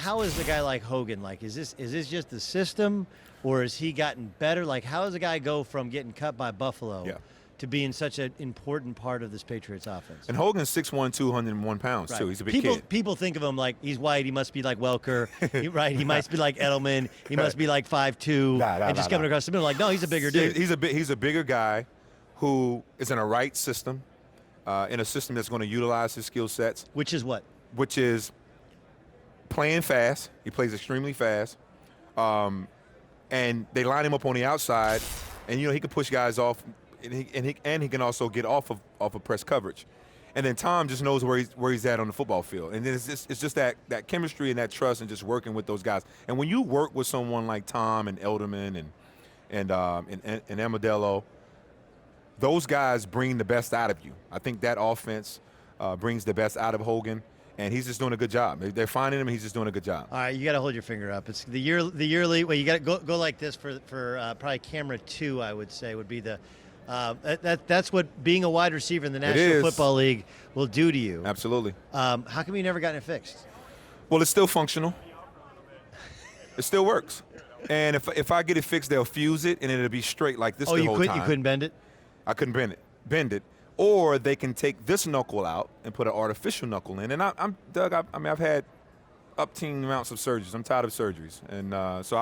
how is a guy like Hogan? Like, is this just the system, or has he gotten better? Like, how does a guy go from getting cut by Buffalo to being such an important part of this Patriots offense? And Hogan's 6'1", 201 pounds, too. He's a big kid. People think of him like he's white. He must be like Welker. He must be like Edelman. He must be like 5'2", and just coming across the middle. Like, no, he's a bigger dude. He's a bigger guy who is in a right system, in a system that's going to utilize his skill sets. Which is what? Which is playing fast. He plays extremely fast. And they line him up on the outside, and he can push guys off, and he can also get off of press coverage. And then Tom just knows where he's at on the football field. And then it's just that chemistry and that trust and just working with those guys. And when you work with someone like Tom and Elderman and Amendola, those guys bring the best out of you. I think that offense brings the best out of Hogan. And he's just doing a good job. They're finding him, and he's just doing a good job. All right, you got to hold your finger up. It's the yearly. Well, you got to go like this for probably camera 2. I would say would be the. That's what being a wide receiver in the National Football League will do to you. Absolutely. How come you never gotten it fixed? Well, it's still functional. It still works. And if I get it fixed, they'll fuse it, and it'll be straight like this the whole time. You couldn't bend it? I couldn't bend it. Or they can take this knuckle out and put an artificial knuckle in. And I'm Doug. I've had up-teen amounts of surgeries. I'm tired of surgeries, and so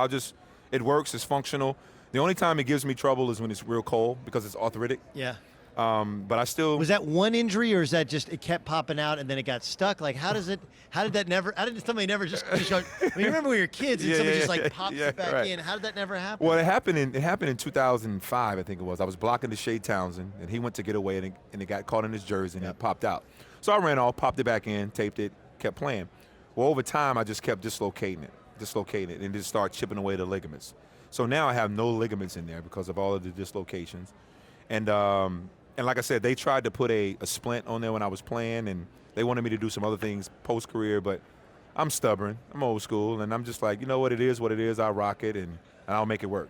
it works. It's functional. The only time it gives me trouble is when it's real cold because it's arthritic. Yeah. But I still. Was that one injury, or is that just it kept popping out and then it got stuck? Like, how did somebody never just go? I mean, remember when we were kids and somebody just like pops it back in? How did that never happen? Well, it happened in 2005, I think it was. I was blocking the Shea Townsend, and he went to get away, and it got caught in his jersey, and it popped out. So I ran off, popped it back in, taped it, kept playing. Well, over time, I just kept dislocating it, and just started chipping away the ligaments. So now I have no ligaments in there because of all of the dislocations. And like I said, they tried to put a splint on there when I was playing, and they wanted me to do some other things post-career, but I'm stubborn. I'm old school, and I'm just like, you know what, it is what it is. I'll rock it, and I'll make it work.